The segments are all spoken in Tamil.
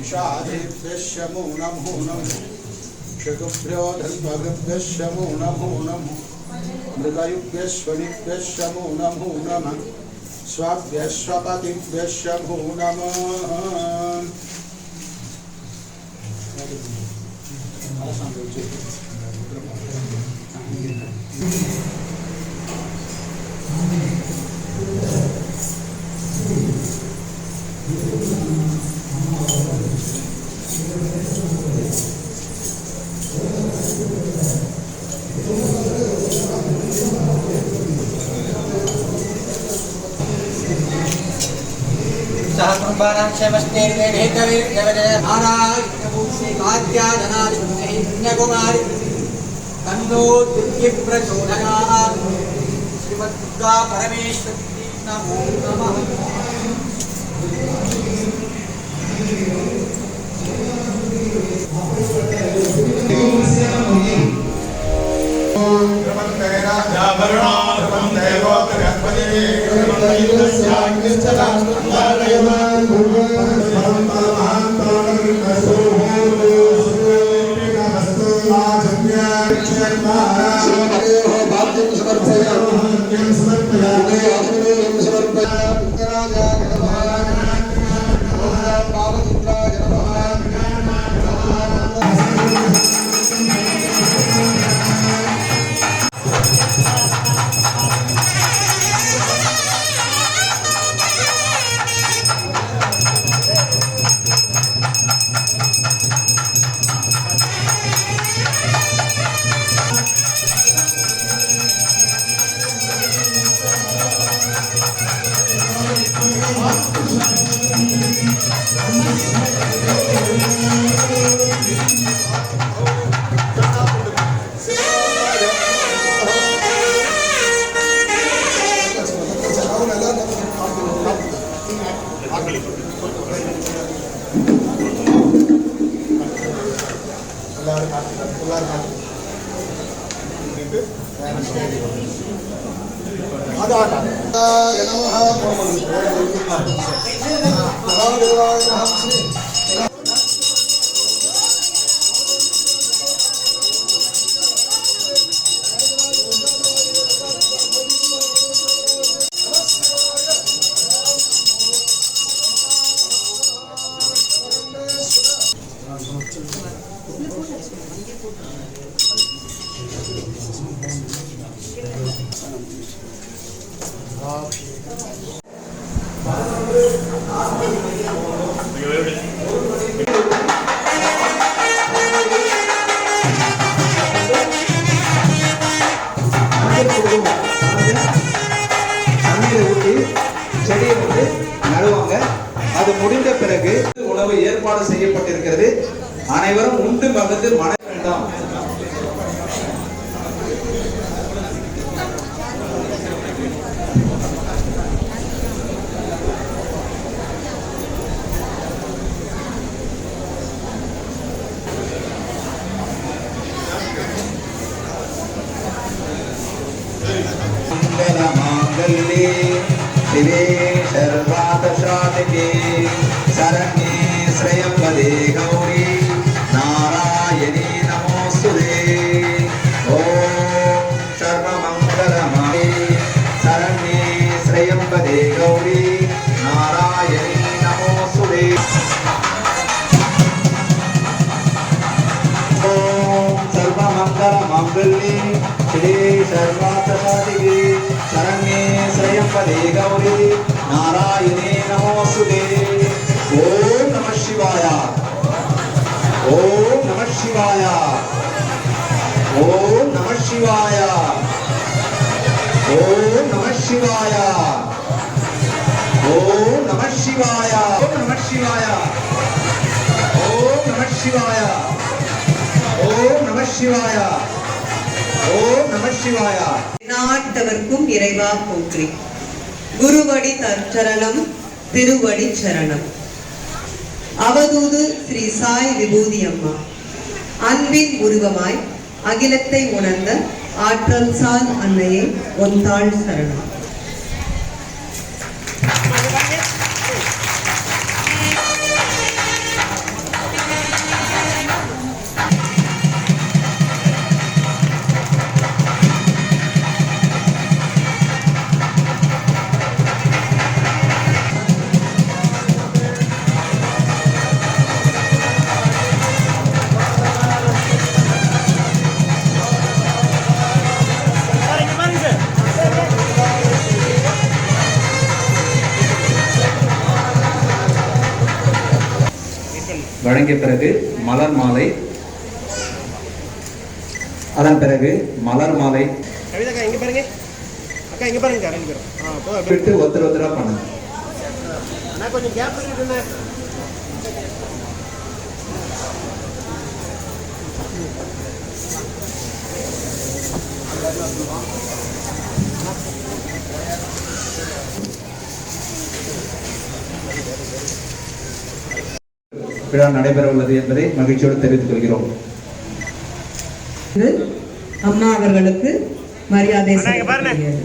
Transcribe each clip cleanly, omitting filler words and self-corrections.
निषादेभ्यश्यमो नमो नमः षटुभ्यो धन्वभ्यश्यमो नमो नमः मृगयुभ्यश्वनिभ्यश्यमो नमो नमः स्वाभ्यश्वपतिभ्यश्यमो नमः सहस्रम्बानां क्षेमस्तेर्वेदेतविर्नवजनारायणभूषिकाद्याजनादिपुण्यकुमारि तन्नो दिव्यप्रचोदयात् श्रीमद्दुर्गा परमेश्वरी नमो नमः। அது முடிந்த பிறகு உணவு ஏற்பாடு செய்யப்பட்டிருக்கிறது. அனைவரும் உண்டு மகிழ்ந்து மன வேண்டாம். मंगलमांगल्ये शिवे सर्वार्थसाधिके शरण्ये त्र्यंबके गौरी नारायणी नमोस्तुते। ओम सर्वमंगलमांगल्ये शरण्ये त्र्यंबके गौरी नारायणी नमोस्तुते। ओम सर्वमंगलमांगल्ये श्री सर्वार्थसाधिके शरण्ये त्र्यंबके गौरी नारायणे नमोस्तुते। ओम नमः शिवाय। ओम नमः शिवाय। ओम नमः शिवाय। ओम नमः शिवाय। ओम नमः शिवाय। ओम नमः शिवाय। ओम नमः शिवाय। ओम नमः शिवाय। ஓம் நம சிவாய. நாட்டவர்க்கும் இறைவா போற்றி. குருவடி தற்சரணம் திருவடி சரணம். அவதூது ஸ்ரீ சாய் விபூதி அம்மா. அன்பின் உருவமாய் அகிலத்தை உணர்ந்த ஆற்றல் சால் அன்னையே ஒன்றாள் சரணம். வழங்கிய பிறகு மலர் மாலை, அதன் பிறகு மலர் மாலை விட்டு ஒருத்தர் ஒருத்தரா பண்ணுங்க. விழா நடைபெற உள்ளது என்பதை மகிழ்ச்சியோடு தெரிவித்துக் கொள்கிறோம். அம்மா அவர்களுக்கு மரியாதை செலுத்துகிறது.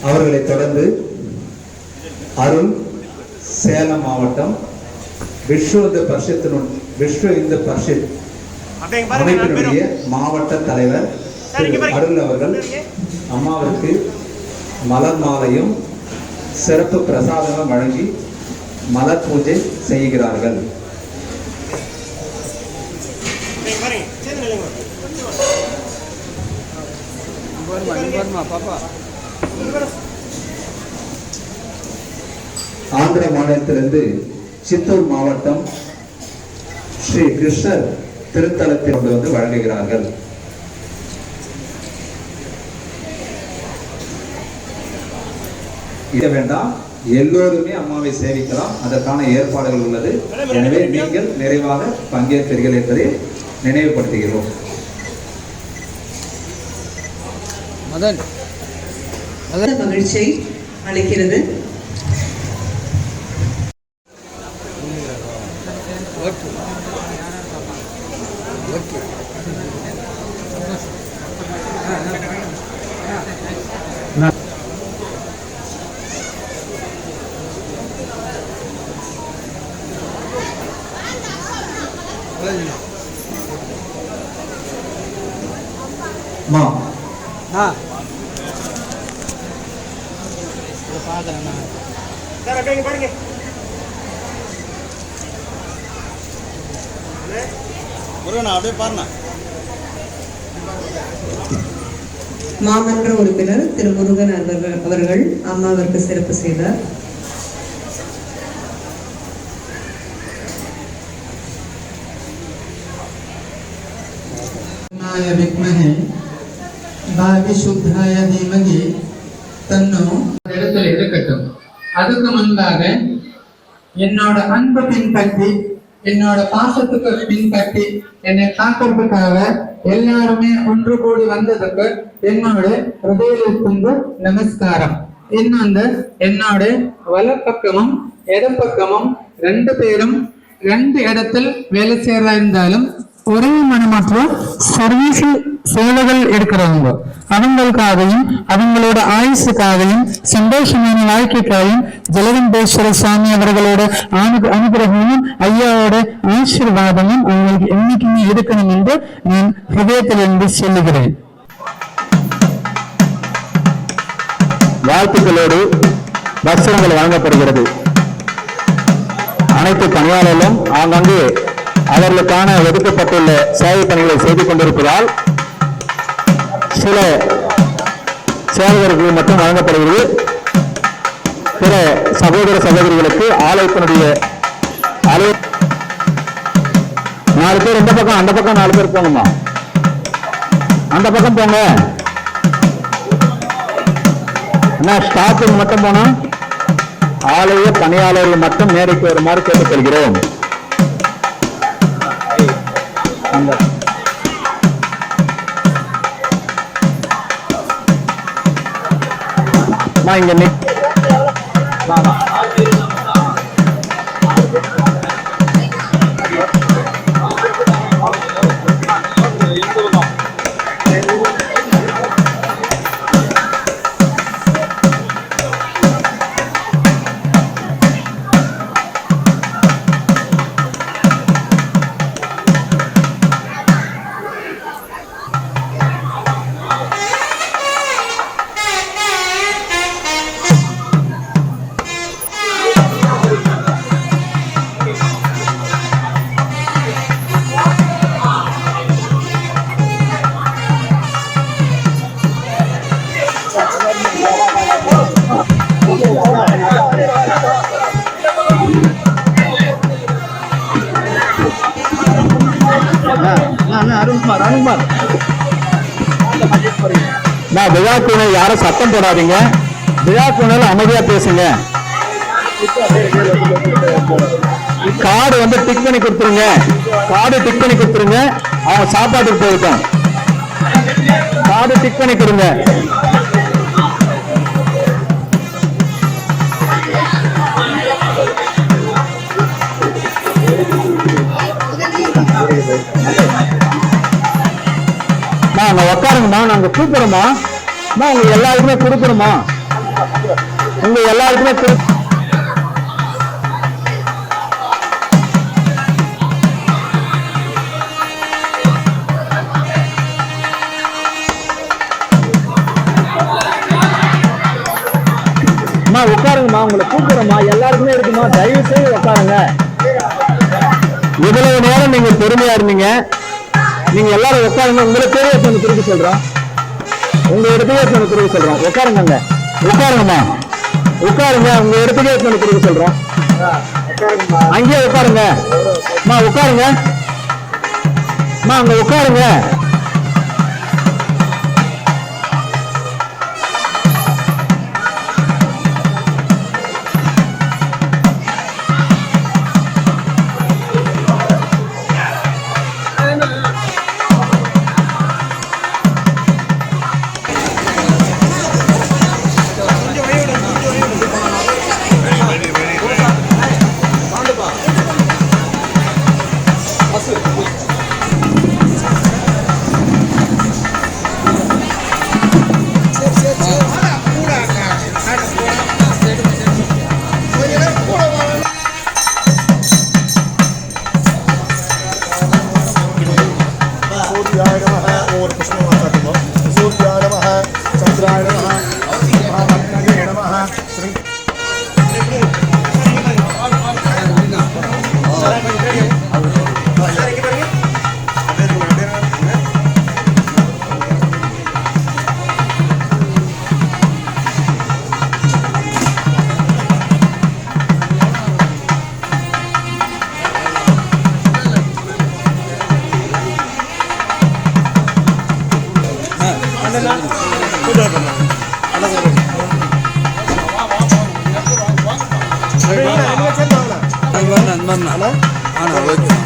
அவர்களை தொடர்ந்து அருள் சேலம் மாவட்டம் விஸ்வ இந்து பரிஷத் அமைப்பினுடைய மாவட்ட தலைவர் அருள் அவர்கள் அம்மாவிற்கு மலர் மாலையும் சிறப்பு பிரசாதமும் வழங்கி மலர் பூஜை செய்கிறார்கள். ஆந்திர மாநிலத்திலிருந்து சித்தூர் மாவட்டம் ஸ்ரீ கிருஷ்ணர் திருத்தலத்தில் கொண்டு வந்து வழங்குகிறார்கள். இத வேண்டாம், எல்லோருமே அம்மாவை சேவிக்கலாம். அதற்கான ஏற்பாடுகள் உள்ளது. எனவே நீங்கள் நிறைவாக பங்கேற்பீர்கள் என்பதை நினைவுபடுத்துகிறோம். மகிழ்ச்சியை அளிக்கிறது. பாருங்க மாமன்ற உறுப்பினர் திரு முருகன் அவர்கள் அம்மாவிற்கு சிறப்பு செய்தார். வித்மஹே பாவிசுத்தாய தீமகி தன்னோ இடத்துல இருக்கட்டும். அதுக்கு முன்பாக என்னோட அன்பு பின்பற்றி என்னோட பாசத்துக்கு பின்பற்றி என்னை காக்கிறதுக்காக எல்லாருமே ஒன்று கூடி வந்ததுக்கு என்னோட ஹிருதயத்திலிருந்து நமஸ்காரம். இன்னொன்று என்னோட வலப்பக்கமும் இடப்பக்கமும் ரெண்டு பேரும் ரெண்டு இடத்தில் வேலை செய்யறதா இருந்தாலும் ஒரே மனமாற்ற சர்வீஸ் சேவைகள் எடுக்கிறவங்க அவங்களுக்காகவும் அவங்களோட ஆயுசுக்காகவும் சந்தோஷமான வாழ்க்கைக்காகவும் ஜலகண்டேஸ்வர சுவாமி அவர்களோட அனுகிரகமும் ஐயாவோட ஆசீர்வாதமும் அவங்களுக்கு என்னைக்குமே இருக்கணும் என்று நான் ஹிருதயத்திலிருந்து சொல்லுகிறேன். வாழ்த்துக்களோடு வஸ்திரங்கள் வழங்கப்படுகிறது. அனைத்து பணியாளர்களும் ஆங்காங்கு அவர்களுக்கான ஒதுக்கப்பட்டுள்ள சேவை பணிகளை செய்து கொண்டிருப்பதால் சில சேவகர்கள் மட்டும் வழங்கப்படுகிறது. பிற சகோதர சகோதரிகளுக்கு ஆலயத்தினுடைய 4 பேர் இந்த பக்கம், அந்த பக்கம் 4 பேர் போகணுமா? அந்த பக்கம் போங்க. என்ன ஸ்டாஃபுக்கு மட்டும் போனா ஆலய பணியாளர்கள் மட்டும் மேடைக்கு வருமாறு கேட்டுக்கொள்கிறோம். இங்க விழாக்குனை யாரும் சத்தம் போடாதீங்க. விழாக்குனையில அமைதியா பேசுங்க. கார்டு வந்து டிக் பண்ணி கொடுத்துருங்க. கார்டு டிக் பண்ணி கொடுத்துருங்க. அவங்க சாப்பாட்டுக்கு போயிட்டோம். கார்டு டிக் பண்ணி கொடுங்க. நாங்க உட்காருங்கம்மா, நாங்க கூப்பிடுறோமா? உங்க எல்லாருக்குமே கொடுக்குறோமா? உங்க எல்லாருக்குமே உட்காருங்கம்மா, உங்களை கூப்பிடுறோமா? எல்லாருக்குமே இருக்குமா? தயவு செய்து உட்காருங்க. இவ்வளவு நேரம் நீங்க பொறுமையா இருந்தீங்க. நீங்க எல்லாரும் உட்காருங்க. உங்களுக்கு தேவையான திருப்பி சொல்றோம். உங்க இடத்துக்கே திருப்பி சொல்றோம். உட்காருங்க. உட்காருங்கம்மா, உட்காருங்க. உங்க இடத்துக்கே திருப்பி சொல்றோம். அங்கேயே உட்காருங்க. உட்காருங்க. அங்க உட்காருங்க. அண்ணா ஓகே